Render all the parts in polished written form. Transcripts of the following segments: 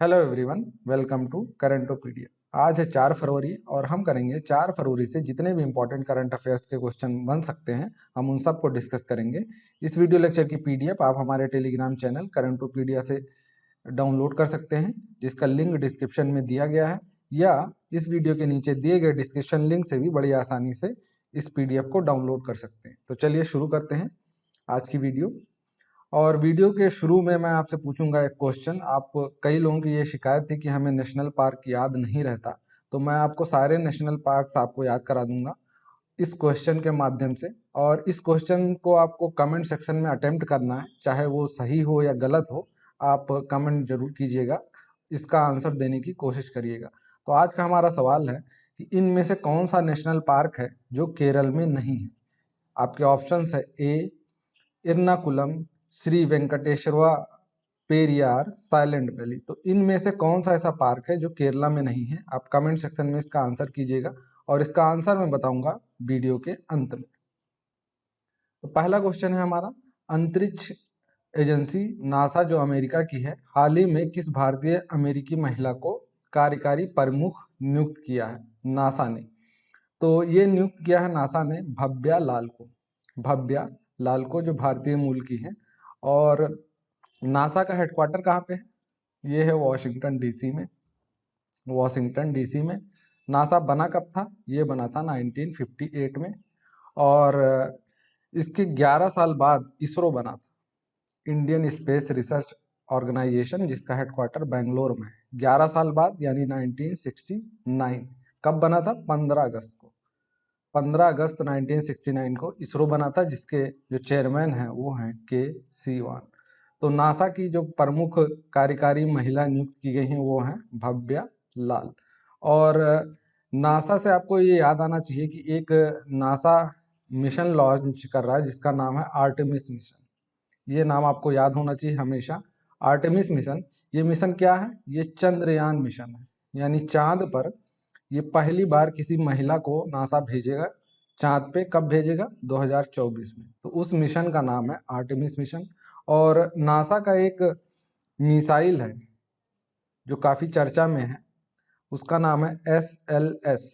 Hello everyone, welcome to Currentopedia. आज है 4 फरवरी और हम करेंगे 4 फरवरी से जितने भी इंपॉर्टेंट करंट अफेयर्स के क्वेश्चन बन सकते हैं हम उन सबको डिस्कस करेंगे। इस वीडियो लेक्चर की पीडीएफ आप हमारे टेलीग्राम चैनल करंटोपीडिया से डाउनलोड कर सकते हैं, जिसका लिंक डिस्क्रिप्शन में दिया गया है, या इस वीडियो के नीचे दिए गए डिस्क्रिप्शन लिंक से भी बड़ी आसानी से इस पीडीएफ को डाउनलोड कर सकते हैं। तो चलिए शुरू करते हैं आज की वीडियो। और वीडियो के शुरू में मैं आपसे पूछूंगा एक क्वेश्चन। आप कई लोगों की ये शिकायत थी कि हमें नेशनल पार्क याद नहीं रहता, तो मैं आपको सारे नेशनल पार्क्स आपको याद करा दूंगा इस क्वेश्चन के माध्यम से। और इस क्वेश्चन को आपको कमेंट सेक्शन में अटेम्प्ट करना है, चाहे वो सही हो या गलत हो, आप कमेंट जरूर कीजिएगा, इसका आंसर देने की कोशिश करिएगा। तो आज का हमारा सवाल है कि इनमें से कौन सा नेशनल पार्क है जो केरल में नहीं है। आपके ऑप्शंस है ए इरनाकुलम, श्री वेंकटेश्वर पेरियार, साइलेंट वैली। तो इनमें से कौन सा ऐसा पार्क है जो केरला में नहीं है? आप कमेंट सेक्शन में इसका आंसर कीजिएगा और इसका आंसर मैं बताऊंगा वीडियो के अंत में। तो पहला क्वेश्चन है हमारा, अंतरिक्ष एजेंसी नासा जो अमेरिका की है, हाल ही में किस भारतीय अमेरिकी महिला को कार्यकारी प्रमुख नियुक्त किया है नासा ने? तो ये नियुक्त किया है नासा ने भव्या लाल को। भव्या लाल को, जो भारतीय मूल की है। और नासा का हेडक्वार्टर कहाँ पे है? ये है वॉशिंगटन डीसी में। वॉशिंगटन डीसी में। नासा बना कब था? ये बना था 1958 में। और इसके 11 साल बाद इसरो बना था, इंडियन स्पेस रिसर्च ऑर्गेनाइजेशन, जिसका हेडक्वार्टर बेंगलोर में है। 11 साल बाद यानी 1969। कब बना था? 15 अगस्त को। 15 अगस्त 1969 को इसरो बना था, जिसके जो चेयरमैन हैं वो हैं के सीवान। तो नासा की जो प्रमुख कार्यकारी महिला नियुक्त की गई हैं वो हैं भव्या लाल। और नासा से आपको ये याद आना चाहिए कि एक नासा मिशन लॉन्च कर रहा है जिसका नाम है आर्टेमिस मिशन। ये नाम आपको याद होना चाहिए हमेशा। आर्टेमिस मिशन, ये मिशन क्या है? ये चंद्रयान मिशन है, यानी चांद पर ये पहली बार किसी महिला को नासा भेजेगा। चांद पे कब भेजेगा? 2024 में। तो उस मिशन का नाम है आर्टेमिस मिशन। और नासा का एक मिसाइल है जो काफी चर्चा में है, उसका नाम है SLS,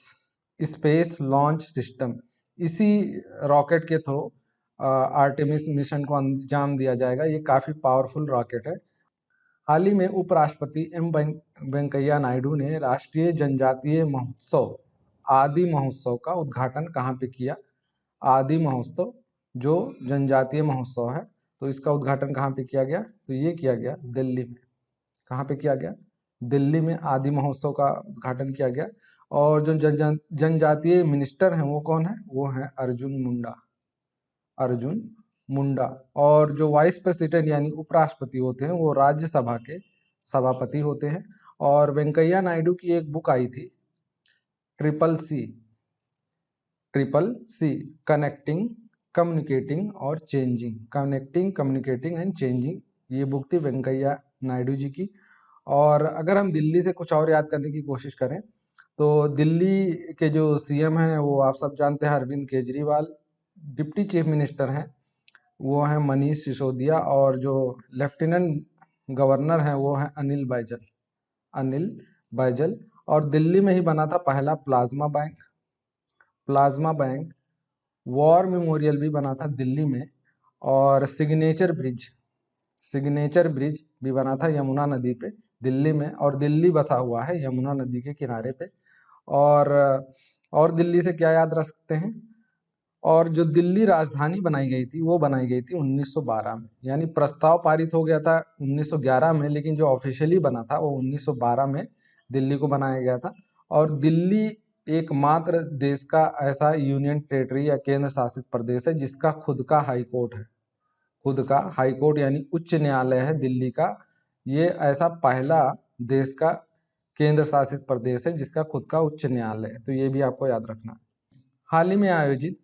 स्पेस लॉन्च सिस्टम। इसी रॉकेट के थ्रू आर्टेमिस मिशन को अंजाम दिया जाएगा। ये काफी पावरफुल रॉकेट है। हाल ही में उपराष्ट्रपति वेंकैया नायडू ने राष्ट्रीय जनजातीय महोत्सव आदि महोत्सव का उद्घाटन कहाँ पे किया? आदि महोत्सव जो जनजातीय महोत्सव है, तो इसका उद्घाटन कहाँ पे किया गया? तो ये किया गया दिल्ली में। कहाँ पे किया गया? दिल्ली में आदि महोत्सव का उद्घाटन किया गया। और जो जनजातीय मिनिस्टर हैं वो कौन है? वो हैं अर्जुन मुंडा। अर्जुन मुंडा। और जो वाइस प्रेसिडेंट यानी उपराष्ट्रपति होते हैं वो राज्यसभा के सभापति होते हैं। और वेंकैया नायडू की एक बुक आई थी, ट्रिपल सी, कनेक्टिंग, कम्युनिकेटिंग और changing. Connecting, communicating and changing, ये बुक थी वेंकैया नायडू जी की। और अगर हम दिल्ली से कुछ और याद करने की कोशिश करें तो दिल्ली के जो सीएम हैं वो आप सब जानते हैं, Arvind Kejriwal. Deputy chief minister हैं वो हैं मनीष सिसोदिया। और जो लेफ्टिनेंट गवर्नर हैं वो हैं अनिल बैजल। और दिल्ली में ही बना था पहला प्लाज्मा बैंक। वॉर मेमोरियल भी बना था दिल्ली में। और सिग्नेचर ब्रिज भी बना था यमुना नदी पे दिल्ली में। और दिल्ली बसा हुआ है यमुना नदी के किनारे पे। और दिल्ली से क्या याद रख सकते हैं? और जो दिल्ली राजधानी बनाई गई थी वो बनाई गई थी 1912 में, यानी प्रस्ताव पारित हो गया था 1911 में, लेकिन जो ऑफिशियली बना था वो 1912 में दिल्ली को बनाया गया था। और दिल्ली एकमात्र देश का ऐसा यूनियन टेरिटरी या केंद्र शासित प्रदेश है जिसका खुद का हाई कोर्ट है। खुद का हाई कोर्ट यानी उच्च न्यायालय है दिल्ली का। ये ऐसा पहला देश का केंद्र शासित प्रदेश है जिसका खुद का उच्च न्यायालय है, तो ये भी आपको याद रखना। हाल ही में आयोजित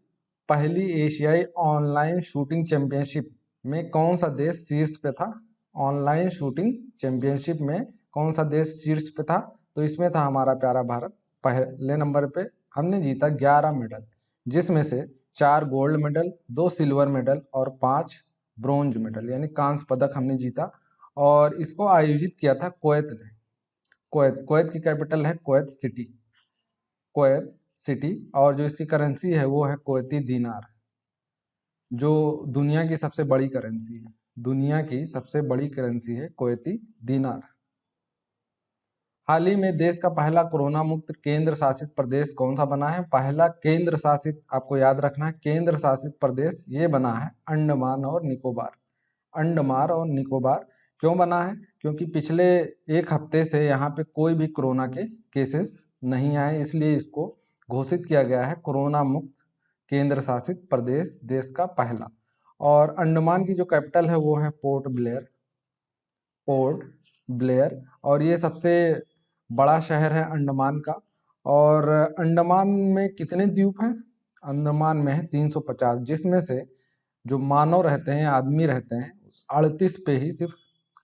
पहली एशियाई ऑनलाइन शूटिंग चैंपियनशिप में कौन सा देश शीर्ष पे था? ऑनलाइन शूटिंग चैंपियनशिप में कौन सा देश शीर्ष पे था? तो इसमें था हमारा प्यारा भारत। पहले नंबर पे हमने जीता 11 मेडल, जिसमें से 4 गोल्ड मेडल, 2 सिल्वर मेडल और 5 ब्रोंज मेडल यानी कांस्य पदक हमने जीता। और इसको आयोजित किया था कुवैत ने। कुवैत, कुवैत की कैपिटल है कुवैत सिटी, कुवैत सिटी। और जो इसकी करेंसी है वो है कुवैती दीनार, जो दुनिया की सबसे बड़ी करेंसी है। दुनिया की सबसे बड़ी करेंसी है कुवैती दीनार। हाल ही में देश का पहला कोरोना मुक्त केंद्र शासित प्रदेश कौन सा बना है? पहला केंद्र शासित, आपको याद रखना है, केंद्र शासित प्रदेश ये बना है अंडमान और निकोबार। अंडमान और निकोबार क्यों बना है? क्योंकि पिछले एक हफ्ते से यहाँ पे कोई भी कोरोना के केसेस नहीं आए, इसलिए इसको घोषित किया गया है कोरोना मुक्त केंद्र शासित प्रदेश, देश का पहला। और अंडमान की जो कैपिटल है वो है पोर्ट ब्लेयर, पोर्ट ब्लेयर। और ये सबसे बड़ा शहर है अंडमान का। और अंडमान में कितने द्वीप हैं? अंडमान में है 350, जिसमें से जो मानव रहते हैं, आदमी रहते हैं, 38 पे ही सिर्फ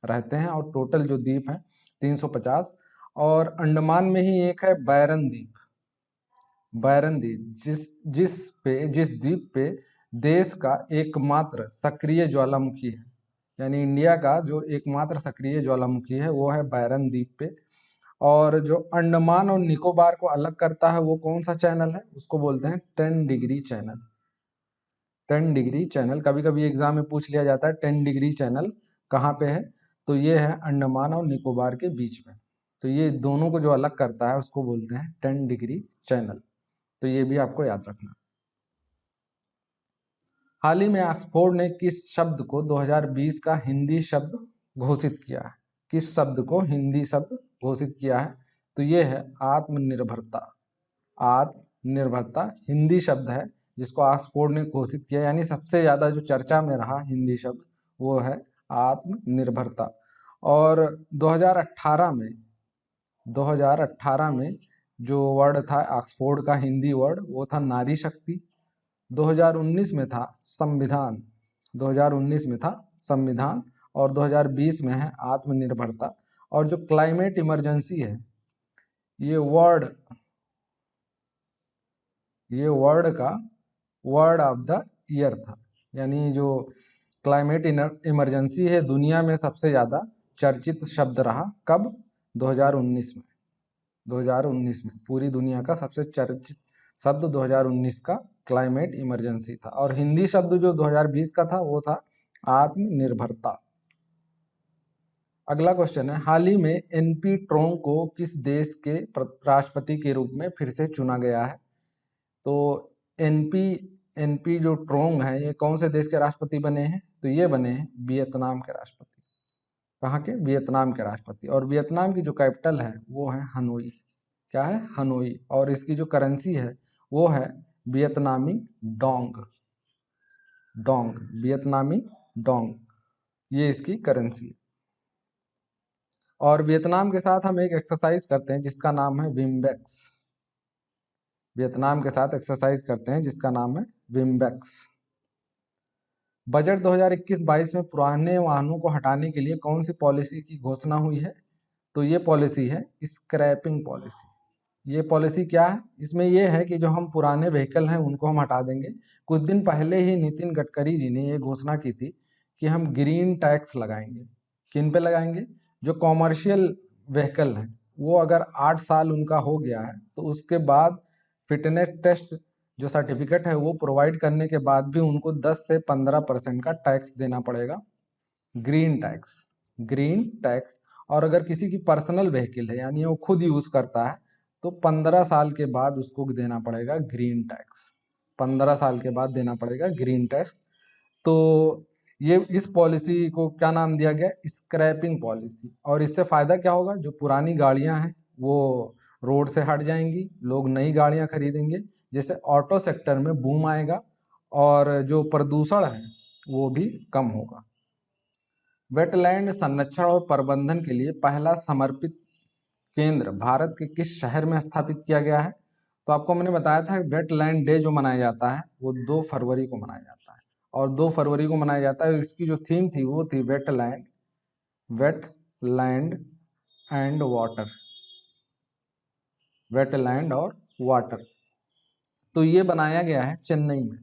रहते हैं, और टोटल जो द्वीप हैं 350। और अंडमान में ही एक है बैरन द्वीप, बैरन द्वीप, जिस द्वीप पे देश का एकमात्र सक्रिय ज्वालामुखी है, यानी इंडिया का जो एकमात्र सक्रिय ज्वालामुखी है वो है बैरन द्वीप पे। और जो अंडमान और निकोबार को अलग करता है वो कौन सा चैनल है? उसको बोलते हैं 10 डिग्री चैनल। 10 डिग्री चैनल कभी कभी एग्जाम में पूछ लिया जाता है, 10 डिग्री चैनल कहाँ पे है? तो ये है अंडमान और निकोबार के बीच में। तो ये दोनों को जो अलग करता है उसको बोलते हैं 10 डिग्री चैनल। तो ये भी आपको याद रखना। हाल ही में ऑक्सफोर्ड ने किस शब्द को 2020 का हिंदी शब्द घोषित किया है? किस शब्द को हिंदी शब्द घोषित किया है? तो ये है आत्मनिर्भरता। आत्मनिर्भरता हिंदी शब्द है जिसको ऑक्सफोर्ड ने घोषित किया, यानी सबसे ज्यादा जो चर्चा में रहा हिंदी शब्द वो है आत्मनिर्भरता। और 2018 में जो वर्ड था ऑक्सफोर्ड का हिंदी वर्ड वो था नारी शक्ति। 2019 में था संविधान, 2019 में था संविधान। और 2020 में है आत्मनिर्भरता। और जो क्लाइमेट इमरजेंसी है, ये वर्ड का वर्ड ऑफ द ईयर था। यानी जो क्लाइमेट इमरजेंसी है दुनिया में सबसे ज़्यादा चर्चित शब्द रहा, कब? 2019 में। 2019 में पूरी दुनिया का सबसे चर्चित शब्द 2019 का क्लाइमेट इमरजेंसी था। और हिंदी शब्द जो 2020 का था वो था आत्मनिर्भरता। अगला क्वेश्चन है, हाल ही में एनपी ट्रोंग को किस देश के राष्ट्रपति के रूप में फिर से चुना गया है? तो एनपी जो ट्रोंग है ये कौन से देश के राष्ट्रपति बने हैं? तो ये बने हैं वियतनाम के राष्ट्रपति। कहाँ के? वियतनाम के राष्ट्रपति। और वियतनाम की जो कैपिटल है वो है हनोई। क्या है? हनोई। और इसकी जो करेंसी है वो है वियतनामी डोंग। डोंग, वियतनामी डोंग, ये इसकी करेंसी है। और वियतनाम के साथ हम एक एक्सरसाइज करते हैं जिसका नाम है विम्बेक्स। वियतनाम के साथ एक्सरसाइज करते हैं जिसका नाम है विम्बेक्स। बजट 2021-22 में पुराने वाहनों को हटाने के लिए कौन सी पॉलिसी की घोषणा हुई है? तो ये पॉलिसी है स्क्रैपिंग पॉलिसी। ये पॉलिसी क्या है? इसमें ये है कि जो हम पुराने व्हीकल हैं उनको हम हटा देंगे। कुछ दिन पहले ही नितिन गडकरी जी ने ये घोषणा की थी कि हम ग्रीन टैक्स लगाएंगे। किन पे लगाएंगे? जो कॉमर्शियल व्हीकल हैं वो अगर 8 साल उनका हो गया है तो उसके बाद फिटनेस टेस्ट जो सर्टिफिकेट है वो प्रोवाइड करने के बाद भी उनको 10 से 15% का टैक्स देना पड़ेगा, ग्रीन टैक्स। Green tax. और अगर किसी की पर्सनल व्हीकल है यानी वो खुद यूज करता है तो 15 साल के बाद उसको देना पड़ेगा ग्रीन टैक्स। 15 साल के बाद देना पड़ेगा ग्रीन टैक्स। तो ये इस पॉलिसी को क्या नाम दिया गया? Scrapping policy. और इससे फायदा क्या होगा? जो पुरानी गाड़ियां हैं वो रोड से हट जाएंगी, लोग नई गाड़ियां खरीदेंगे, जैसे ऑटो सेक्टर में बूम आएगा और जो प्रदूषण है वो भी कम होगा। वेटलैंड संरक्षण और प्रबंधन के लिए पहला समर्पित केंद्र भारत के किस शहर में स्थापित किया गया है? तो आपको मैंने बताया था वेटलैंड डे जो मनाया जाता है वो 2 फरवरी को मनाया जाता है। और 2 फरवरी को मनाया जाता है। इसकी जो थीम थी वो थी वेटलैंड एंड वाटर। वेटलैंड और वाटर। तो ये बनाया गया है चेन्नई में।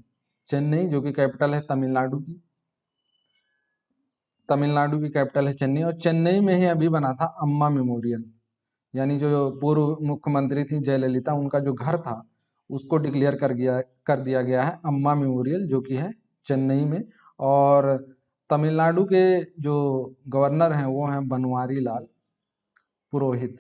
चेन्नई जो कि कैपिटल है तमिलनाडु की। तमिलनाडु की कैपिटल है चेन्नई। और चेन्नई में ही अभी बना था अम्मा मेमोरियल। यानी जो पूर्व मुख्यमंत्री थी जयललिता, उनका जो घर था उसको डिक्लेयर कर दिया गया है अम्मा मेमोरियल, जो कि है चेन्नई में। और तमिलनाडु के जो गवर्नर हैं वो हैं बनवारी लाल पुरोहित,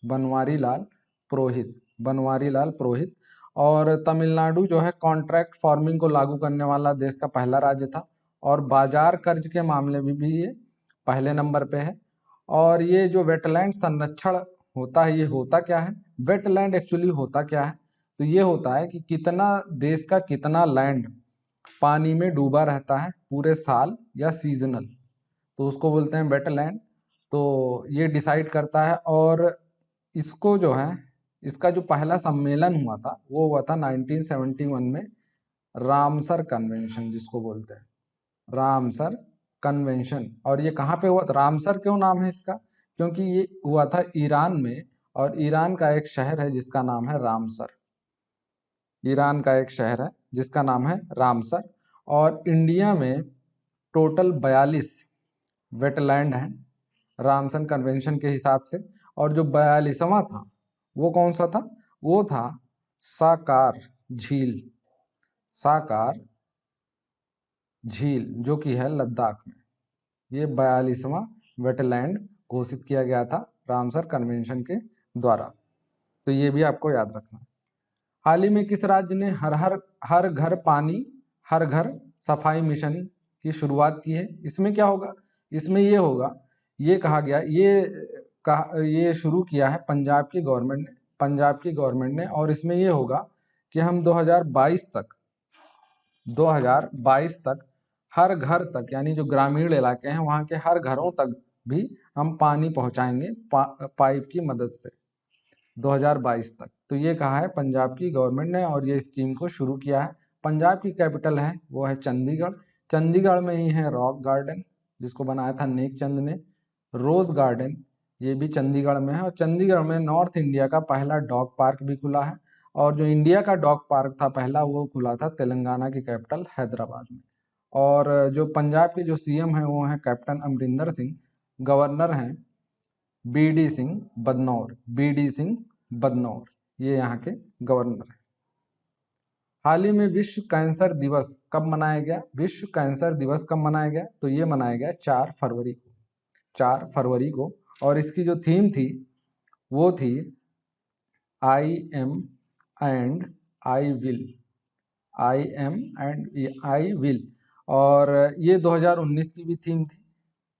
बनवारी लाल पुरोहित, बनवारी लाल पुरोहित। और तमिलनाडु जो है कॉन्ट्रैक्ट फार्मिंग को लागू करने वाला देश का पहला राज्य था, और बाजार कर्ज के मामले में भी ये पहले नंबर पे है। और ये जो वेटलैंड संरक्षण होता है, ये होता क्या है? वेटलैंड एक्चुअली होता क्या है? तो ये होता है कि कितना देश का कितना लैंड पानी में डूबा रहता है पूरे साल या सीजनल, तो उसको बोलते हैं वेटलैंड। तो ये डिसाइड करता है। और इसको जो है, इसका जो पहला सम्मेलन हुआ था वो हुआ था 1971 में, रामसर कन्वेंशन जिसको बोलते हैं, रामसर कन्वेंशन। और ये कहाँ पे हुआ था? रामसर क्यों नाम है इसका? क्योंकि ये हुआ था ईरान में, और ईरान का एक शहर है जिसका नाम है रामसर। ईरान का एक शहर है जिसका नाम है रामसर। और इंडिया में टोटल 42 वेटलैंड हैं रामसर कन्वेंशन के हिसाब से। और जो 42वां था वो कौन सा था? वो था साकार झील, साकार झील, जो कि है लद्दाख में। ये 42वां वेटलैंड घोषित किया गया था रामसर कन्वेंशन के द्वारा। तो ये भी आपको याद रखना है। हाल ही में किस राज्य ने हर घर पानी हर घर सफाई मिशन की शुरुआत की है? इसमें क्या होगा? इसमें ये होगा, ये कहा गया, ये शुरू किया है पंजाब की गवर्नमेंट ने, पंजाब की गवर्नमेंट ने। और इसमें ये होगा कि हम 2022 तक हर घर तक, यानी जो ग्रामीण इलाके हैं वहाँ के हर घरों तक भी हम पानी पहुँचाएंगे पाइप की मदद से 2022 तक। तो ये कहा है पंजाब की गवर्नमेंट ने, और ये स्कीम को शुरू किया है। पंजाब की कैपिटल है वो है चंडीगढ़। चंडीगढ़ में ही है रॉक गार्डन जिसको बनाया था नेक चंद ने। रोज गार्डन ये भी चंडीगढ़ में है। और चंडीगढ़ में नॉर्थ इंडिया का पहला डॉग पार्क भी खुला है। और जो इंडिया का डॉग पार्क था पहला, वो खुला था तेलंगाना की कैपिटल हैदराबाद में। और जो पंजाब के जो सीएम हैं वो हैं कैप्टन अमरिंदर सिंह। गवर्नर हैं बीडी सिंह बदनौर, बीडी सिंह बदनौर, ये यहाँ के गवर्नर हैं। हाल ही में विश्व कैंसर दिवस कब मनाया गया? विश्व कैंसर दिवस कब मनाया गया? तो ये मनाया गया 4 फरवरी को, 4 फरवरी को। और इसकी जो थीम थी वो थी I am and I will, I am and I will. और ये 2019 की भी थीम थी,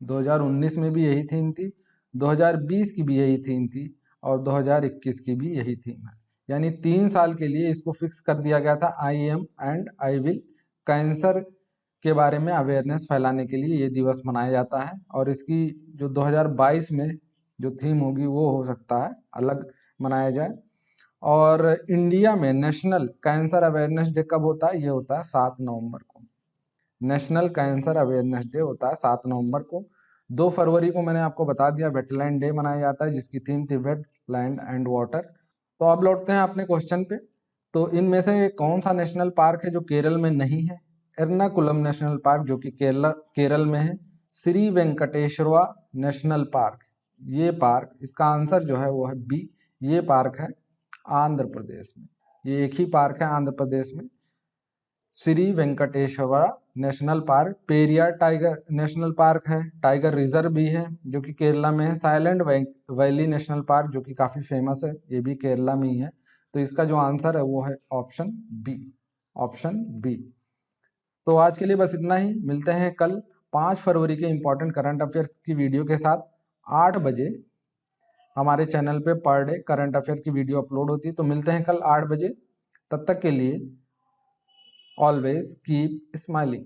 2019 में भी यही थीम थी, 2020 की भी यही थीम थी, और 2021 की भी यही थीम है। यानी 3 साल के लिए इसको फिक्स कर दिया गया था, I am and I will. Cancer के बारे में अवेयरनेस फैलाने के लिए ये दिवस मनाया जाता है। और इसकी जो 2022 में जो थीम होगी वो हो सकता है अलग मनाया जाए। और इंडिया में नेशनल कैंसर अवेयरनेस डे कब होता है? ये होता है 7 नवंबर को। नेशनल कैंसर अवेयरनेस डे होता है 7 नवंबर को। 2 फरवरी को मैंने आपको बता दिया वेटलैंड डे मनाया जाता है, जिसकी थीम थी वेट लैंड एंड वाटर। तो अब लौटते हैं अपने क्वेश्चन पे। तो इनमें से कौन सा नेशनल पार्क है जो केरल में नहीं है? एर्नाकुलम नेशनल पार्क, जो कि केरल में है। श्री वेंकटेश्वरा नेशनल पार्क, ये पार्क, इसका आंसर जो है वो है बी, ये पार्क है आंध्र प्रदेश में। ये एक ही पार्क है आंध्र प्रदेश में, Shri Venkateshwara national park. Periyar tiger national park है, टाइगर रिजर्व भी है जो कि केरला में है। साइलेंट वैली नेशनल पार्क जो कि काफ़ी फेमस है, ये भी केरला में ही है। तो इसका जो आंसर है वो है ऑप्शन बी, ऑप्शन बी। तो आज के लिए बस इतना ही। मिलते हैं कल 5 फरवरी के इंपॉर्टेंट करंट अफेयर्स की वीडियो के साथ 8 बजे। हमारे चैनल पे पर डे करंट अफेयर की वीडियो अपलोड होती है। तो मिलते हैं कल 8 बजे। तब तक के लिए ऑलवेज कीप स्माइलिंग।